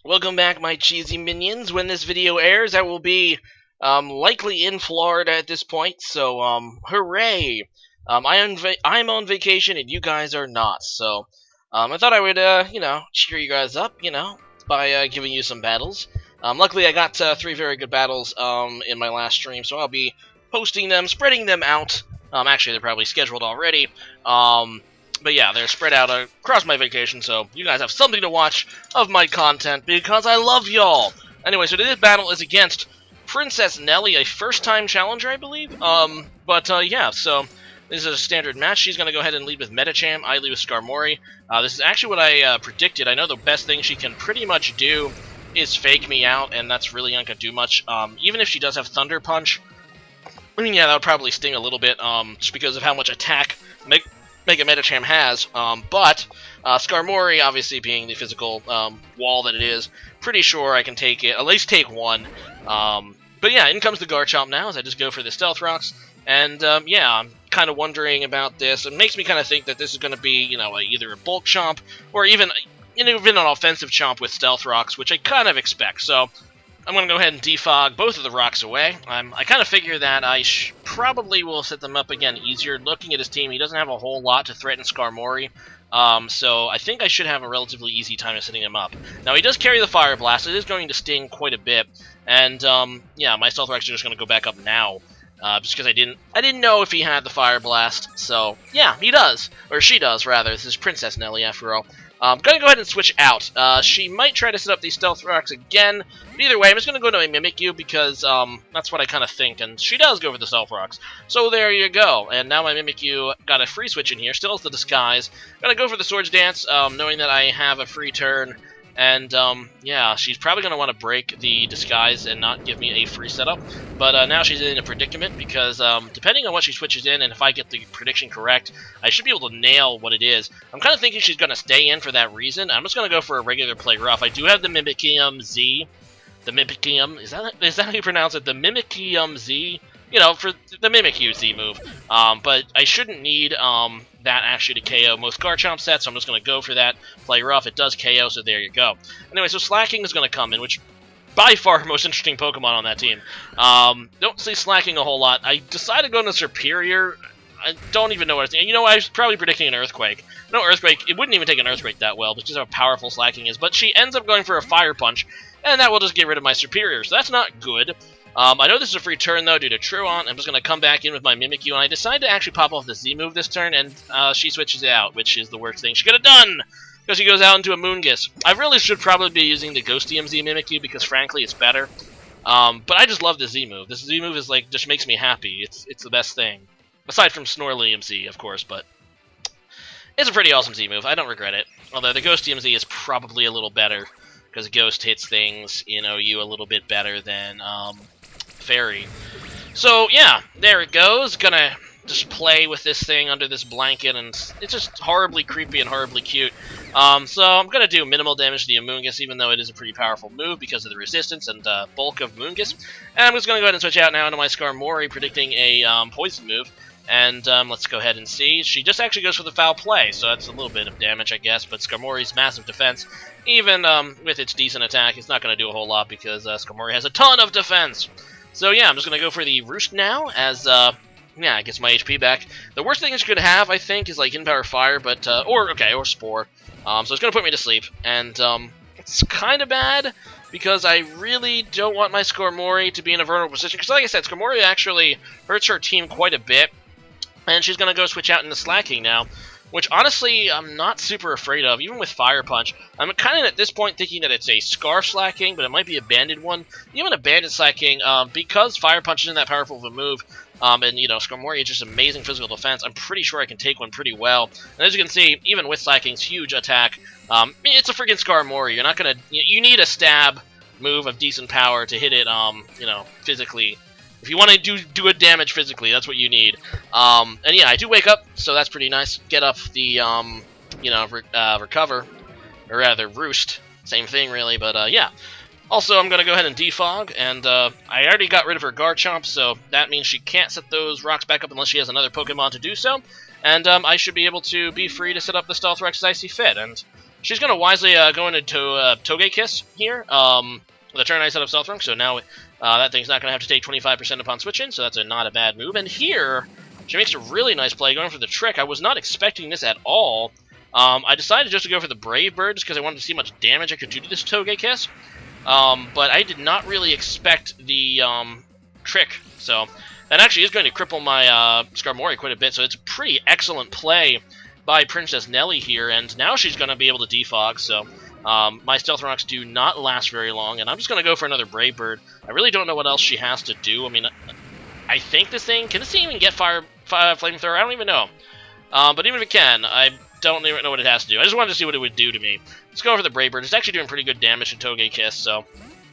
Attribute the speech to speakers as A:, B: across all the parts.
A: Welcome back, my cheesy minions. When this video airs, I will be likely in Florida at this point, so hooray! I'm on vacation and you guys are not, so I thought I would cheer you guys up, by giving you some battles. Luckily, I got 3 very good battles in my last stream, so I'll be posting them, spreading them out. Actually, they're probably scheduled already. But yeah, they're spread out across my vacation, so you guys have something to watch of my content, because I love y'all! Anyway, so today's battle is against PrincessNeli, a first-time challenger, I believe? Yeah, so this is a standard match. She's going to go ahead and lead with Medicham, I lead with Skarmory. This is actually what I predicted. I know the best thing she can pretty much do is fake me out, and that's really not going to do much. Even if she does have Thunder Punch, I mean, yeah, that would probably sting a little bit, just because of how much attack Mega Medicham has, but Skarmory, obviously being the physical wall that it is, pretty sure I can take it, at least take one. But yeah, in comes the Garchomp now, as I just go for the Stealth Rocks, and yeah, I'm kind of wondering about this. It makes me kind of think that this is going to be, either a Bulk Chomp, or even an offensive Chomp with Stealth Rocks, which I kind of expect, so I'm going to go ahead and defog both of the rocks away. I kind of figure that I probably will set them up again easier. Looking at his team, he doesn't have a whole lot to threaten Skarmory, so I think I should have a relatively easy time of setting him up. Now, he does carry the Fire Blast. It is going to sting quite a bit, and yeah, my Stealth Rocks are just going to go back up now, just because I didn't know if he had the Fire Blast. So yeah, he does, or she does rather. This is PrincessNeli after all. I'm going to go ahead and switch out. She might try to set up these Stealth Rocks again, but either way, I'm just going to go to a Mimikyu because that's what I kind of think, and she does go for the Stealth Rocks. So there you go, and now my Mimikyu got a free switch in here, still has the Disguise. I'm going to go for the Swords Dance, knowing that I have a free turn, and yeah, she's probably going to want to break the Disguise and not give me a free setup, but now she's in a predicament because depending on what she switches in, and if I get the prediction correct, I should be able to nail what it is. I'm kind of thinking she's going to stay in for that reason. I'm just going to go for a regular play rough. I do have the Mimikyu Z. The Mimikyu, is that how you pronounce it? The Mimikyu Z? For the Mimikyu Z move. But I shouldn't need that actually to KO most Garchomp sets, so I'm just going to go for that play rough. It does KO, so there you go. Anyway, so Slacking is going to come in, which by far most interesting Pokemon on that team. Don't see Slacking a whole lot. I decided to go into Superior. I don't even know what it's... I was probably predicting an Earthquake. No Earthquake. It wouldn't even take an Earthquake that well, just how powerful Slacking is. But she ends up going for a Fire Punch, and that will just get rid of my Superior, so that's not good. I know this is a free turn, though, due to Truant. I'm just going to come back in with my Mimikyu, and I decided to actually pop off the Z move this turn, and she switches it out, which is the worst thing she could have done, because she goes out into a Moongus. I really should probably be using the Ghostium Z Mimikyu, because frankly, it's better. But I just love the Z move. This Z move is just makes me happy. It's the best thing. Aside from Snorlium Z, of course, but it's a pretty awesome Z move. I don't regret it. Although the Ghostium Z is probably a little better, because Ghost hits things, you a little bit better than Fairy. So yeah, there it goes. Gonna just play with this thing under this blanket, and it's just horribly creepy and horribly cute. So I'm gonna do minimal damage to the Amoonguss, even though it is a pretty powerful move because of the resistance and bulk of Moongus. And I'm just gonna go ahead and switch out now into my Skarmory, predicting a poison move. And let's go ahead and see. She just actually goes for the Foul Play, so that's a little bit of damage, I guess. But Skarmory's massive defense, even with its decent attack, it's not going to do a whole lot because Skarmory has a ton of defense. So yeah, I'm just going to go for the Roost now, as yeah, it gets my HP back. The worst thing she could have, I think, is In Power Fire, but or Spore. So it's going to put me to sleep, and it's kind of bad because I really don't want my Skarmory to be in a vulnerable position. Because like I said, Skarmory actually hurts her team quite a bit. And she's going to go switch out into Slacking now, which honestly I'm not super afraid of, even with Fire Punch. I'm kind of at this point thinking that it's a Scarf Slacking, but it might be a Banded one. Even a Banded Slacking, because Fire Punch isn't that powerful of a move, and Skarmory is just amazing physical defense, I'm pretty sure I can take one pretty well. And as you can see, even with Slacking's huge attack, it's a freaking Skarmory. You're not going to... You need a stab move of decent power to hit it, physically. If you want to do a damage physically, that's what you need. And yeah, I do wake up, so that's pretty nice. Get up the, recover, or rather, roost. Same thing, really, but yeah. Also, I'm going to go ahead and defog, and I already got rid of her Garchomp, so that means she can't set those rocks back up unless she has another Pokemon to do so. And I should be able to be free to set up the Stealth Rex as I see fit, and she's going to wisely go into Togekiss here. With a turn I set up Stealth Rock, so now that thing's not going to have to take 25% upon switching, so that's not a bad move. And here, she makes a really nice play going for the trick. I was not expecting this at all. I decided just to go for the Brave Bird because I wanted to see how much damage I could do to this Togekiss. But I did not really expect the trick, so that actually is going to cripple my Skarmory quite a bit, so it's a pretty excellent play by PrincessNeli here, and now she's going to be able to defog, so my Stealth Rocks do not last very long, and I'm just going to go for another Brave Bird. I really don't know what else she has to do. I mean, I think this thing, can this thing even get Flamethrower? I don't even know. But even if it can, I don't even know what it has to do. I just wanted to see what it would do to me. Let's go for the Brave Bird. It's actually doing pretty good damage to Togekiss, so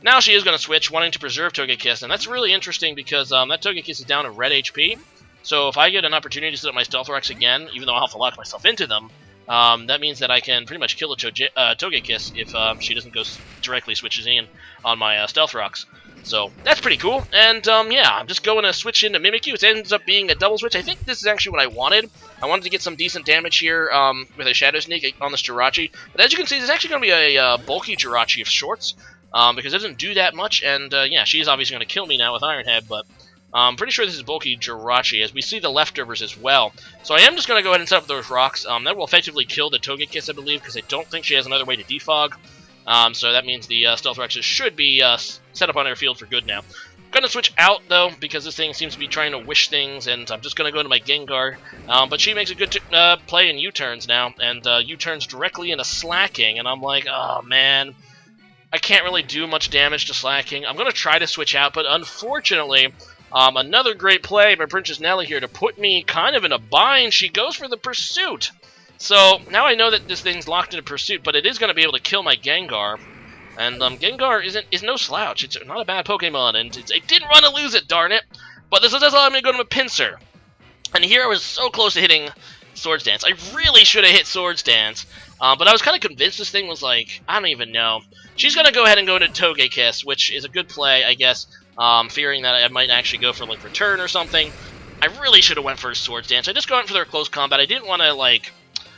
A: now she is going to switch, wanting to preserve Togekiss, and that's really interesting because that Togekiss is down to red HP, so if I get an opportunity to set up my Stealth Rocks again, even though I'll have to lock myself into them, that means that I can pretty much kill a Togekiss if she doesn't go directly switches in on my Stealth Rocks. So that's pretty cool, and yeah, I'm just going to switch into Mimikyu. It ends up being a double switch. I think this is actually what I wanted. I wanted to get some decent damage here with a Shadow Sneak on this Jirachi, but as you can see, this is actually going to be a bulky Jirachi of sorts, because it doesn't do that much, and yeah, she's obviously going to kill me now with Iron Head, but I'm pretty sure this is bulky Jirachi, as we see the leftovers as well. So I am just going to go ahead and set up those rocks. That will effectively kill the Togekiss, I believe, because I don't think she has another way to defog. So that means the Stealth Rexes should be set up on their field for good now. I'm going to switch out, though, because this thing seems to be trying to wish things, and I'm just going to go to my Gengar. But she makes a good play in U-turns now, and U-turns directly into Slacking, and I'm like, oh, man, I can't really do much damage to Slacking. I'm going to try to switch out, but unfortunately, another great play by PrincessNeli here to put me kind of in a bind. She goes for the Pursuit. So now I know that this thing's locked into Pursuit, but it is going to be able to kill my Gengar. And Gengar is no slouch. It's not a bad Pokemon, and it didn't run to lose it, darn it. But this is all I'm going to go to a Pinsir. And here I was so close to hitting Swords Dance. I really should have hit Swords Dance. But I was kind of convinced this thing was like, I don't even know. She's going to go ahead and go to Togekiss, which is a good play, I guess. Fearing that I might actually go for like Return or something. I really should have went for Swords Dance. I just went for their close combat. I didn't want to like...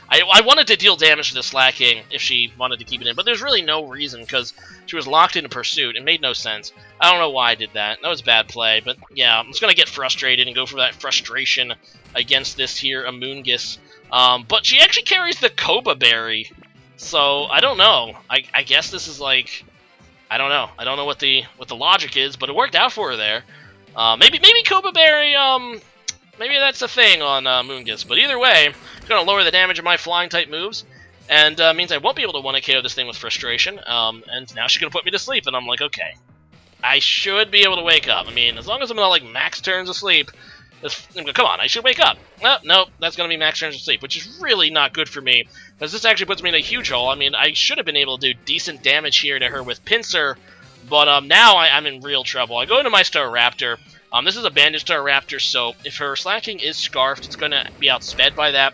A: I wanted to deal damage to the Slacking if she wanted to keep it in, but there's really no reason because she was locked into Pursuit. It made no sense. I don't know why I did that. That was a bad play, but yeah, I'm just going to get frustrated and go for that frustration against this here Amoonguss. But she actually carries the Koba Berry, so I don't know. I guess this is like... I don't know. I don't know what the logic is, but it worked out for her there. Maybe Koba Berry, maybe that's a thing on Moongus. But either way, it's going to lower the damage of my flying-type moves, and means I won't be able to 1-hit KO this thing with frustration. And now she's going to put me to sleep, and I'm like, okay. I should be able to wake up. I mean, as long as I'm not, like, max turns of sleep, come on, I should wake up. Nope, that's going to be max turns of sleep, which is really not good for me, because this actually puts me in a huge hole. I mean, I should have been able to do decent damage here to her with Pinsir, but now I'm in real trouble. I go into my Staraptor. This is a Banded Staraptor, so if her Slacking is Scarfed, it's going to be outsped by that.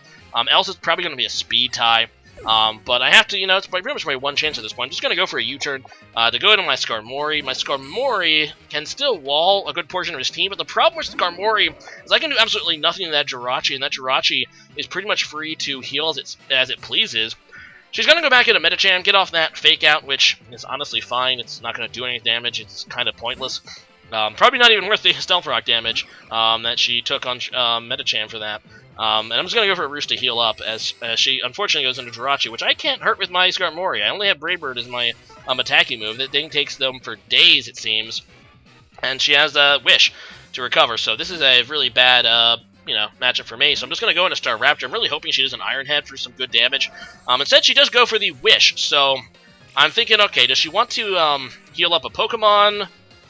A: Else it's probably going to be a Speed tie. But I have to, it's pretty much my one chance at this point. I'm just going to go for a U-turn to go into my Skarmory. My Skarmory can still wall a good portion of his team, but the problem with Skarmory is I can do absolutely nothing to that Jirachi, and that Jirachi is pretty much free to heal as it pleases. She's going to go back into Medicham, get off that Fake Out, which is honestly fine. It's not going to do any damage. It's kind of pointless. Probably not even worth the Stealth Rock damage that she took on Medicham for that. And I'm just going to go for a Roost to heal up, as she unfortunately goes into Jirachi, which I can't hurt with my Skarmory. I only have Brave Bird as my attacking move. That thing takes them for days, it seems. And she has a Wish to recover, so this is a really bad, matchup for me. So I'm just going to go into Staraptor. I'm really hoping she does an Iron Head for some good damage. Instead, she does go for the Wish, so I'm thinking, okay, does she want to heal up a Pokemon?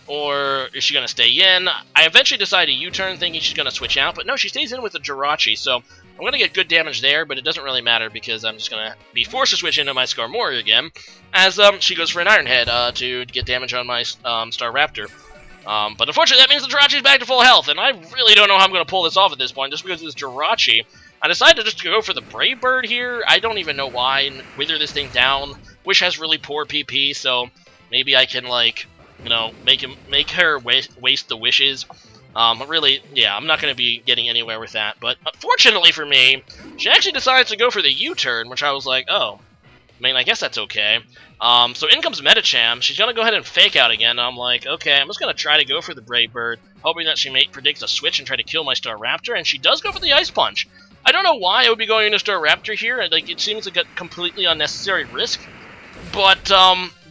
A: Or is she going to stay in? I eventually decided to U-turn thinking she's going to switch out, but no, she stays in with the Jirachi, so I'm going to get good damage there, but it doesn't really matter because I'm just going to be forced to switch into my Skarmory again, as she goes for an Iron Head to get damage on my Staraptor. But unfortunately, that means the Jirachi's back to full health, and I really don't know how I'm going to pull this off at this point, just because of this Jirachi. I decided to just go for the Brave Bird here. I don't even know why, and wither this thing down. Wish has really poor PP, so maybe I can, like... make her waste the wishes. Really, yeah, I'm not going to be getting anywhere with that. But fortunately for me, she actually decides to go for the U-turn, which I was like, oh, I mean, I guess that's okay. So in comes Metacham. She's going to go ahead and fake out again. I'm like, okay, I'm just going to try to go for the Brave Bird, hoping that she may predict a switch and try to kill my Staraptor, and she does go for the Ice Punch. I don't know why I would be going into Staraptor here. Like, it seems like a completely unnecessary risk. But,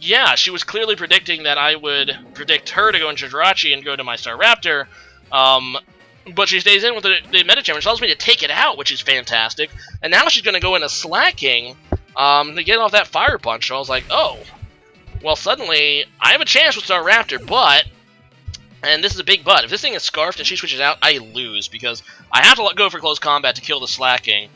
A: yeah, she was clearly predicting that I would predict her to go into Jirachi and go to my Staraptor. But she stays in with the Metacham, which allows me to take it out, which is fantastic. And now she's going to go into Slacking to get off that Fire Punch. So I was like, oh, well, suddenly I have a chance with Staraptor, but, and this is a big but, if this thing is Scarfed and she switches out, I lose, because I have to go for close combat to kill the Slacking.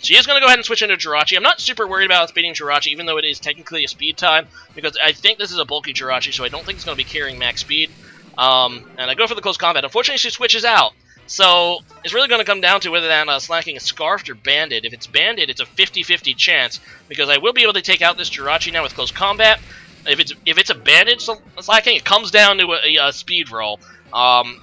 A: She is going to go ahead and switch into Jirachi. I'm not super worried about beating Jirachi, even though it is technically a speed time, because I think this is a bulky Jirachi, so I don't think it's going to be carrying max speed. And I go for the close combat. Unfortunately, she switches out. So it's really going to come down to whether that Slacking is Scarfed or Banded. If it's Banded, it's a 50-50 chance, because I will be able to take out this Jirachi now with close combat. If it's a Banded Slacking, it comes down to a speed roll.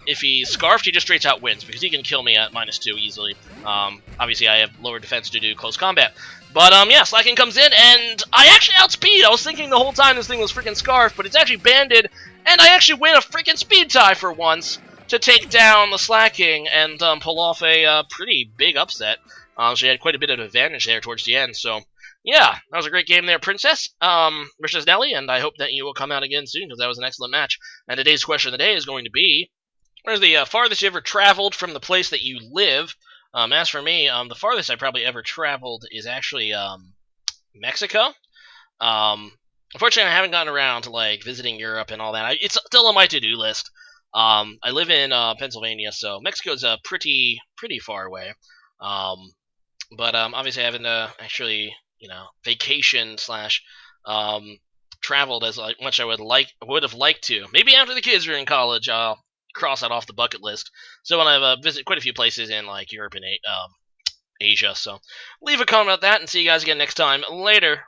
A: If he's Scarfed, he just straight out wins, because he can kill me at -2 easily. Obviously, I have lower defense to do close combat. But, yeah, Slacking comes in, and I actually outspeed. I was thinking the whole time this thing was freaking Scarfed, but it's actually Banded, and I actually win a freaking speed tie for once to take down the Slacking and pull off a pretty big upset. She had quite a bit of advantage there towards the end, so yeah, that was a great game there, Princess versus Nelly, and I hope that you will come out again soon, because that was an excellent match. And today's question of the day is going to be, where's the farthest you ever traveled from the place that you live? As for me, the farthest I probably ever traveled is actually Mexico. Unfortunately, I haven't gotten around to like visiting Europe and all that. It's still on my to-do list. I live in Pennsylvania, so Mexico's pretty far away. But obviously, I haven't actually, vacation slash traveled as much I would have liked to. Maybe after the kids are in college, I'll cross that off the bucket list. So when I've visited quite a few places in like Europe and Asia. So leave a comment about that, and see you guys again next time. Later.